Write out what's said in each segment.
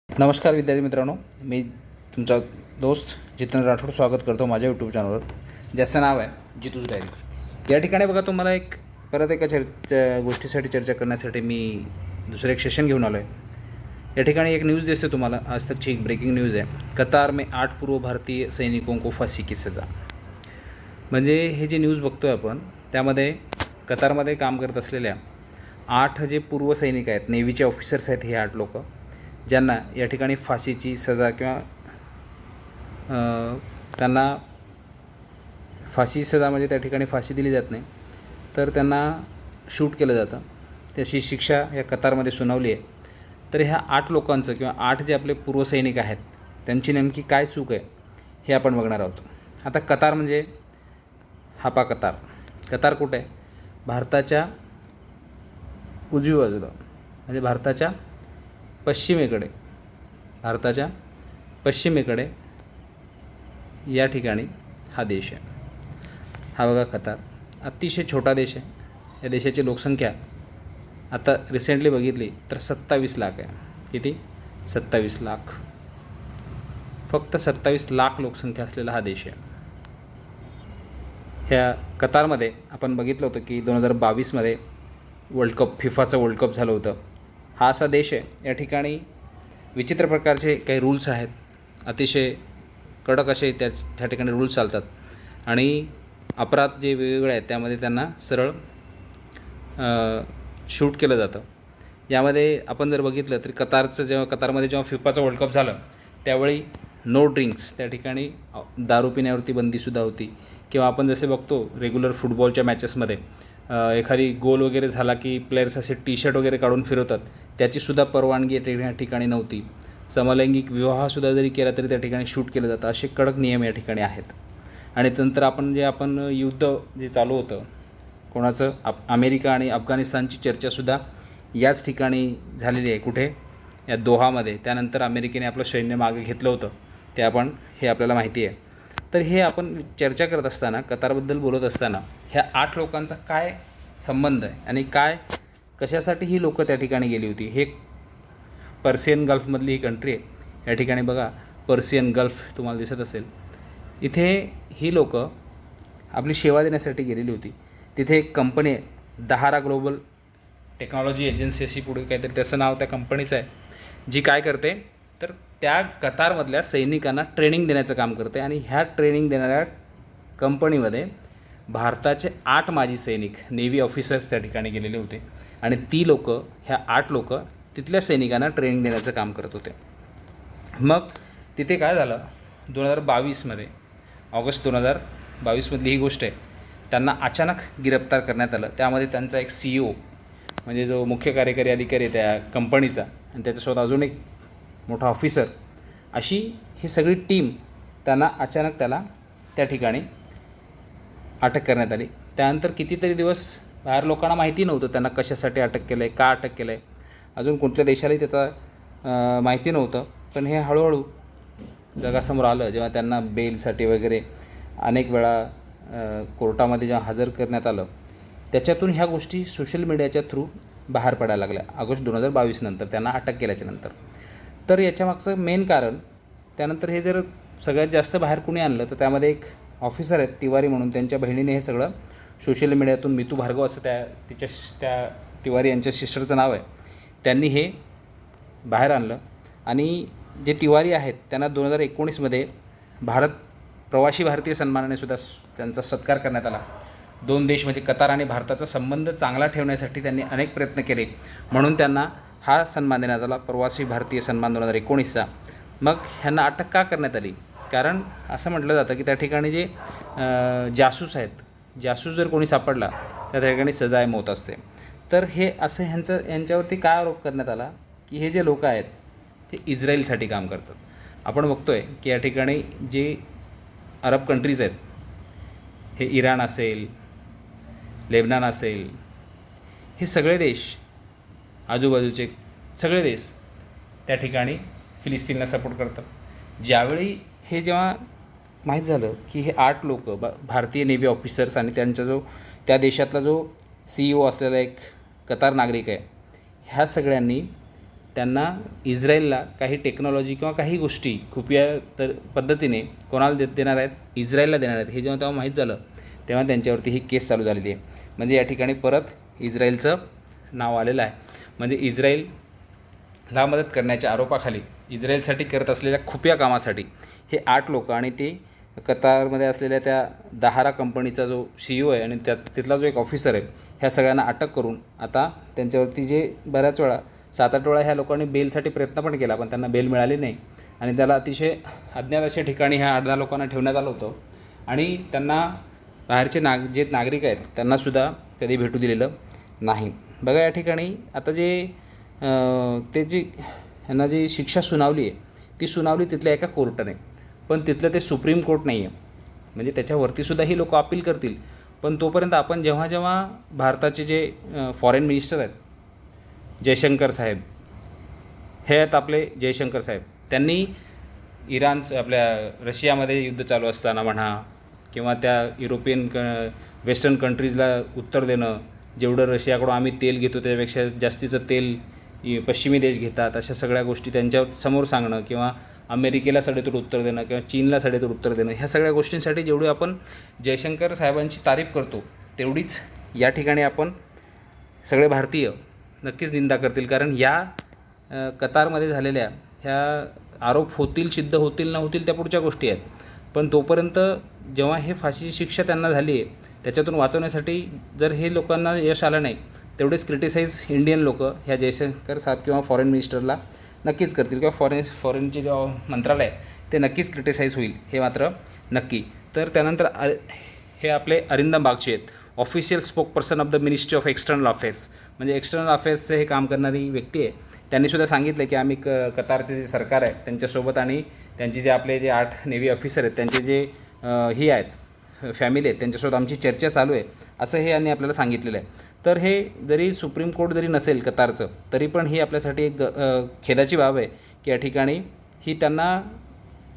नमस्कार विद्यार्थी मित्रांनो, मी तुमचा दोस्त जितेंद्र राठोड स्वागत करतो माझ्या यूट्यूब चॅनलवर, ज्याचं नाव आहे जितूस डायरी. या ठिकाणी बघा, तुम्हाला परत एका गोष्टीसाठी चर्चा करण्यासाठी मी दुसरं एक सेशन घेऊन आलो आहे. या ठिकाणी एक न्यूज़ दिसते तुम्हाला, आज तकची एक ब्रेकिंग न्यूज़ आहे. कतार में 8 पूर्व भारतीय सैनिकों को फांसी की सजा. म्हणजे हे जे न्यूज़ बघतो आहे आपण, त्यामध्ये कतारमध्ये काम करत असलेल्या 8 जे पूर्व सैनिक आहेत, नेव्हीचे ऑफिसर्स आहेत, हे 8 लोक ज्यांना या ठिकाणी फाशीची सजा किंवा त्यांना फाशी सजा म्हणजे त्या ठिकाणी फाशी दिली जात नाही, तर त्यांना शूट केलं जातं. त्याची शिक्षा या कतारमध्ये सुनावली आहे. तर ह्या 8 लोकांचं किंवा 8 जे आपले पूर्व सैनिक आहेत त्यांची नेमकी काय चूक आहे हे आपण बघणार आहोत. आता कतार म्हणजे हापा कतार. कतार कुठे आहे? भारताच्या उजवी बाजूला, म्हणजे भारताच्या पश्चिमेकडे या ठिकाणी हा देश आहे. हा बघा कतार, अतिशय छोटा देश आहे. या देशाची लोकसंख्या आता रिसेंटली बघितली तर 27 लाख आहे. किती? 27 लाख. फक्त 27 लाख लोकसंख्या असलेला हा देश आहे. ह्या कतारमध्ये आपण बघितलं होतं की 2022मध्ये फिफाचं वर्ल्ड कप झालं होतं. हा असा देश आहे, या ठिकाणी विचित्र प्रकारचे काही रूल्स आहेत, अतिशय कडक असे त्या ठिकाणी रूल्स चालतात. आणि अपराध जे वेगवेगळे आहेत त्यामध्ये त्यांना सरळ शूट केलं जातं. यामध्ये आपण जर बघितलं तर कतारमध्ये जेव्हा फिफाचं वर्ल्ड कप झालं त्यावेळी नो ड्रिंक्स, त्या ठिकाणी दारू पिण्यावरती बंदीसुद्धा होती. किंवा आपण जसे बघतो रेग्युलर फुटबॉलच्या मॅचेसमध्ये एखादी गोल वगैरे झाला की प्लेयर्स असे टी शर्ट वगैरे काढून फिरवतात, त्याचीसुद्धा परवानगी त्या ठिकाणी नव्हती. समलैंगिक विवाहसुद्धा जरी केला तरी त्या ठिकाणी शूट केलं जातं. असे कडक नियम या ठिकाणी आहेत. आणि नंतर आपण युद्ध जे चालू होतं कोणाचं, अमेरिका आणि अफगाणिस्तानची चर्चासुद्धा याच ठिकाणी झालेली आहे. कुठे? या दोहामध्ये. त्यानंतर अमेरिकेने आपलं सैन्य मागे घेतलं होतं, हे आपल्याला माहिती आहे. तर हे आपण चर्चा करत असताना, कतारबद्दल बोलत असताना, ह्या 8 लोकांचा काय संबंध आहे आणि कशासाठी ही लोकं त्या ठिकाणी गेली होती? हे पर्शियन गल्फमधली ही कंट्री आहे. या ठिकाणी बघा, पर्शियन गल्फ तुम्हाला दिसत असेल. इथे ही लोकं आपली सेवा देण्यासाठी गेलेली होती. तिथे एक कंपनी आहे, दहारा ग्लोबल टेक्नॉलॉजी एजन्सी अशी पुढे काहीतरी त्याचं नाव त्या कंपनीचं आहे, जी काय करते तर त्या कतारमधल्या सैनिकांना ट्रेनिंग देण्याचं काम करते. आणि ह्या ट्रेनिंग देणाऱ्या कंपनीमध्ये भारताचे 8 माजी सैनिक, नेव्ही ऑफिसर्स त्या ठिकाणी गेलेले होते. आणि ह्या 8 लोकं तिथल्या सैनिकांना ट्रेनिंग देण्याचं काम करत होते. मग तिथे काय झालं, 2022मध्ये, ऑगस्ट 2022मधली ही गोष्ट आहे, त्यांना अचानक गिरफ्तार करण्यात आलं. त्यामध्ये त्यांचा एक CEO, म्हणजे जो मुख्य कार्यकारी अधिकारी आहे त्या कंपनीचा, आणि त्याच्यासोबत अजून एक मोठा ऑफिसर, अशी ही सगळी टीम अचानक त्याला त्या ठिकाणी अटक करण्यात आली. त्यानंतर कितीतरी दिवस बाहेर लोकांना माहिती नव्हतं त्यांना कशासाठी अटक केलं आहे, का अटक केलं आहे, अजून कोणत्या देशालाही त्याचा माहिती नव्हतं. पण हे हळूहळू जगासमोर आलं जेव्हा त्यांना बेलसाठी वगैरे अनेक वेळा कोर्टामध्ये जेव्हा हजर करण्यात आलं. त्याच्यातून ह्या गोष्टी सोशल मीडियाच्या थ्रू बाहेर पडायला लागल्या ऑगस्ट 2022 नंतर, त्यांना अटक केल्याच्यानंतर. तर याच्यामागचं मेन कारण, त्यानंतर हे जर सगळ्यात जास्त बाहेर कुणी आणलं तर त्यामध्ये एक ऑफिसर आहेत तिवारी म्हणून, त्यांच्या बहिणीने हे सगळं सोशल मीडियातून, मितू भार्गव असं त्या तिवारी यांच्या सिस्टरचं नाव आहे, त्यांनी हे बाहेर आणलं. आणि जे तिवारी आहेत त्यांना 2019मध्ये प्रवासी भारतीय सन्मानाने सुद्धा त्यांचा सत्कार करण्यात आला. 2 देश म्हणजे कतार आणि भारताचा संबंध चांगला ठेवण्यासाठी त्यांनी अनेक प्रयत्न केले, म्हणून त्यांना हा सन्मान देण्यात आला, प्रवासी भारतीय सन्मान 2019चा. मग ह्यांना अटक का करण्यात आली? कारण असं म्हटलं जातं की त्या ठिकाणी जे जासूस आहेत, जासूस जर कोणी सापडला तर त्या ठिकाणी सजा आहे, मौत असते. तर हे असं यांच्यावरती काय आरोप करण्यात आला की हे जे लोक आहेत ते इस्रायलसाठी काम करतात. आपण बघतो आहे की या ठिकाणी जे अरब कंट्रीज आहेत, हे इराण असेल, लेबनान असेल, हे सगळे देश, आजूबाजूचे सगळे देश त्या ठिकाणी फिलिस्तीनला सपोर्ट करतात. ज्यावेळी जेव्हा माहीत झालं की हे 8 लोक भारतीय नेव्ही ऑफिसर्स आणि त्या देशातला जो CEO असलेला एक कतार नागरिक आहे, ह्या सगळ्यांनी त्यांना इस्रायलला काही टेक्नॉलॉजी किंवा काही गोष्टी खुफिया तर पद्धतीने कोणाला देणार आहेत, इस्रायलला देणार आहेत. हे जेव्हा तेव्हा माहीत झालं तेव्हा त्यांच्यावरती ही केस चालू झालेली आहे. म्हणजे या ठिकाणी परत इस्रायलचं नाव आलेलं आहे. म्हणजे इस्रायलला मदत करण्याच्या आरोपाखाली इस्रायलसाठी करत असलेल्या खुफिया कामासाठी हे 8 लोक आणि ते कतारमध्ये असलेल्या त्या दहारा कंपनीचा जो CEO आहे आणि तिथला जो एक ऑफिसर आहे, ह्या सगळ्यांना अटक करून आता त्यांच्यावरती जे बऱ्याच वेळा 7-8 वेळा ह्या लोकांनी बेलसाठी प्रयत्न पण केला, पण त्यांना बेल मिळाली नाही आणि त्याला अतिशय अज्ञात अशा ठिकाणी ह्या 8-10 लोकांना ठेवण्यात आलं होतं आणि त्यांना बाहेरचे जे नागरिक आहेत त्यांनासुद्धा कधी भेटू दिलेलं नाही. बघा या ठिकाणी आता ते जी ह्यांना जी शिक्षा सुनावली आहे ती सुनावली तिथल्या एका कोर्टाने, पण तिथलं ते सुप्रीम कोर्ट नाही आहे. म्हणजे त्याच्यावरतीसुद्धा ही लोक अपील करतील. पण तोपर्यंत आपण जेव्हा भारताचे जे फॉरेन मिनिस्टर आहेत, जयशंकर साहेब हे आहेत आपले जयशंकर साहेब, त्यांनी आपल्या रशियामध्ये युद्ध चालू असताना म्हणा किंवा त्या युरोपियन वेस्टर्न कंट्रीजला उत्तर देणं, जेवढं रशियाकडून आम्ही तेल घेतो त्याच्यापेक्षा जास्तीचं तेल पश्चिमी देश घेतात, अशा सगळ्या गोष्टी त्यांच्या समोर सांगणं किंवा अमेरिकेला सडेतोड उत्तर देणं किंवा चीनला सडेतोड उत्तर देणं, ह्या सगळ्या गोष्टींसाठी जेवढी आपण जयशंकर साहेबांची तारीफ करतो तेवढीच या ठिकाणी आपण सगळे भारतीय नक्कीच निंदा करतील. कारण या कतारमध्ये झालेल्या ह्या आरोप होतील, सिद्ध होतील न होतील त्या पुढच्या गोष्टी आहेत. पण तोपर्यंत जेव्हा हे फाशीची शिक्षा त्यांना झाली आहे त्याच्यातून वाचवण्यासाठी जर हे लोकांना यश आलं नाही, तेवढेच क्रिटिसाईज इंडियन लोक ह्या जयशंकर साहेब किंवा फॉरेन मिनिस्टरला नक्कीच करतील किंवा फॉरेनचे जे मंत्रालय ते नक्कीच क्रिटिसाईज होईल, हे मात्र नक्की. तर त्यानंतर हे आपले अरिंदम बागची आहेत, official spokesperson of the ministry of external affairs. म्हणजे एक्सटर्नल अफेअर्सचं हे काम करणारी व्यक्ती आहे. त्यांनीसुद्धा सांगितलं की आम्ही कतारचे जे सरकार आहे त्यांच्यासोबत आणि त्यांचे जे आपले जे 8 नेव्ही ऑफिसर आहेत त्यांचे जे ही आहेत फॅमिली आहेत त्यांच्यासोबत आमची चर्चा चालू आहे, असं हे यांनी आपल्याला सांगितलेलं आहे. तर हे जरी सुप्रीम कोर्ट जरी नसेल कतारचं, तरी पण ही आपल्यासाठी एक खेदाची बाब आहे की या ठिकाणी ही त्यांना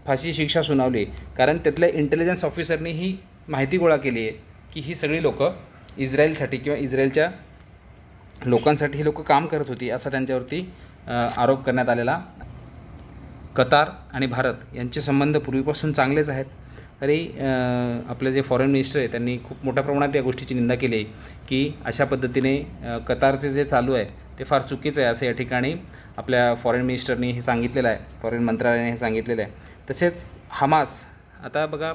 फाशी शिक्षा सुनावली. कारण त्यातल्या इंटेलिजन्स ऑफिसरनी ही माहिती गोळा केली आहे की ही सगळी लोकं इस्रायलसाठी किंवा इस्रायलच्या लोकांसाठी ही लोकं काम करत होती, असा त्यांच्यावरती आरोप करण्यात आलेला. कतार आणि भारत यांचे संबंध पूर्वीपासून चांगलेच आहेत. तरी आपले जे फॉरेन मिनिस्टर आहे त्यांनी खूप मोठ्या प्रमाणात या गोष्टीची निंदा केली आहे की अशा पद्धतीने कतारचे जे चालू आहे ते फार चुकीचं आहे, असं या ठिकाणी आपल्या फॉरेन मिनिस्टरनी हे सांगितलेलं आहे, फॉरेन मंत्रालयाने हे सांगितलेलं आहे. तसेच हमास, आता बघा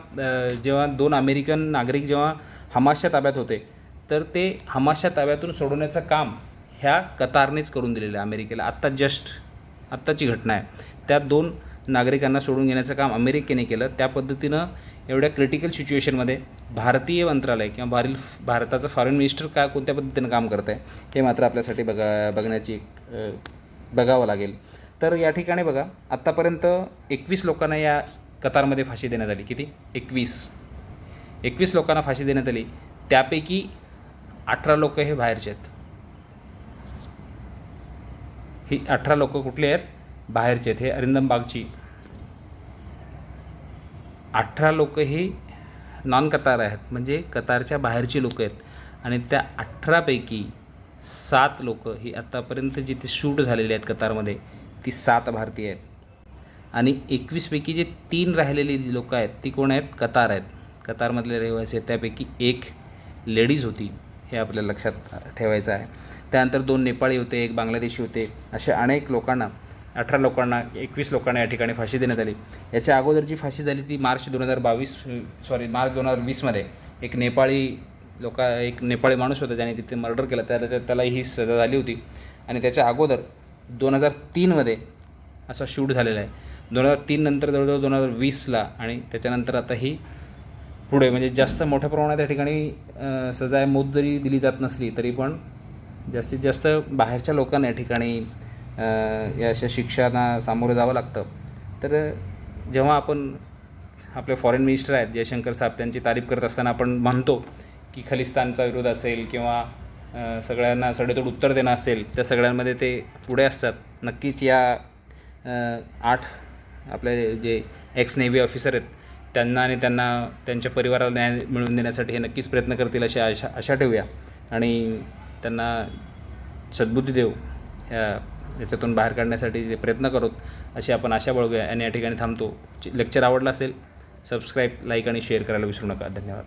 जेव्हा 2 अमेरिकन नागरिक जेव्हा हमासच्या ताब्यात होते तर ते हमासच्या ताब्यातून सोडवण्याचं काम ह्या कतारनेच करून दिलेलं आहे अमेरिकेला. आत्ताची घटना आहे. त्या 2 नागरिकांना सोडून घेण्याचं काम अमेरिकेने केलं. त्या पद्धतीनं एवढ्या क्रिटिकल सिच्युएशनमध्ये भारतीय मंत्रालय किंवा भारताचं फॉरेन मिनिस्टर कोणत्या पद्धतीनं काम करत आहे हे मात्र आपल्यासाठी बघावं लागेल. तर या ठिकाणी बघा आत्तापर्यंत 21 लोकांना या कतारमध्ये फाशी देण्यात आली. किती? 21 लोकांना फाशी देण्यात आली. त्यापैकी 18 लोक हे बाहेरचे आहेत. ही 18 लोक कुठले आहेत? बाहेरचे आहेत. हे अरिंदम बागची 18 लोक ही नॉन कतार आहेत, म्हणजे कतारच्या बाहेरची लोक आहेत. आणि त्या 18पैकी 7 लोक ही आत्तापर्यंत जिथे शूट झालेले आहेत कतारमध्ये ती 7 भारतीय आहेत. आणि 21पैकी जे 3 राहिलेली लोक आहेत ती कोण आहेत? कतार आहेत, कतारमधले रहिवासी आहेत. त्यापैकी 1 लेडीज होती, हे आपल्याला लक्षात ठेवायचं आहे. त्यानंतर 2 नेपाळी होते, 1 बांगलादेशी होते. अशा अनेक लोकांना 18 लोकांना 21 लोकांना या ठिकाणी फाशी देण्यात आली. याच्या अगोदरची फाशी झाली ती मार्च 2020मध्ये एक नेपाळी माणूस होता ज्याने तिथे मर्डर केला, त्याला ही सजा झाली होती. आणि त्याच्या अगोदर 2003मध्ये असा शूट झालेला आहे. 2003 नंतर जवळजवळ 2020ला आणि त्याच्यानंतर आता ही पुढे म्हणजे जास्त मोठ्या प्रमाणात या ठिकाणी सजा मौत जरी दिली जात नसली तरी पण जास्तीत जास्त बाहेरच्या लोकांना या ठिकाणी या अशा शिक्षांना सामोरं जावं लागतं. तर जेव्हा आपण आपले फॉरेन मिनिस्टर आहेत जयशंकर साहेब त्यांची तारीफ करत असताना आपण म्हणतो की खलिस्तानचा विरोध असेल किंवा सगळ्यांना सडेतोड उत्तर देणं असेल, त्या सगळ्यांमध्ये ते पुढे असतात. नक्कीच या 8 आपले जे एक्स नेव्ही ऑफिसर आहेत त्यांना आणि त्यांच्या परिवाराला न्याय मिळवून देण्यासाठी हे नक्कीच प्रयत्न करतील अशी आशा ठेवूया आणि त्यांना सद्बुद्धी देऊ ह्या याच्यातून बाहेर काढण्यासाठी जे प्रयत्न करतो अशी आपण आशा बाळगूया आणि या ठिकाणी थांबतो. लेक्चर आवडला असेल सबस्क्राईब, लाईक आणि शेअर करायला विसरू नका. धन्यवाद.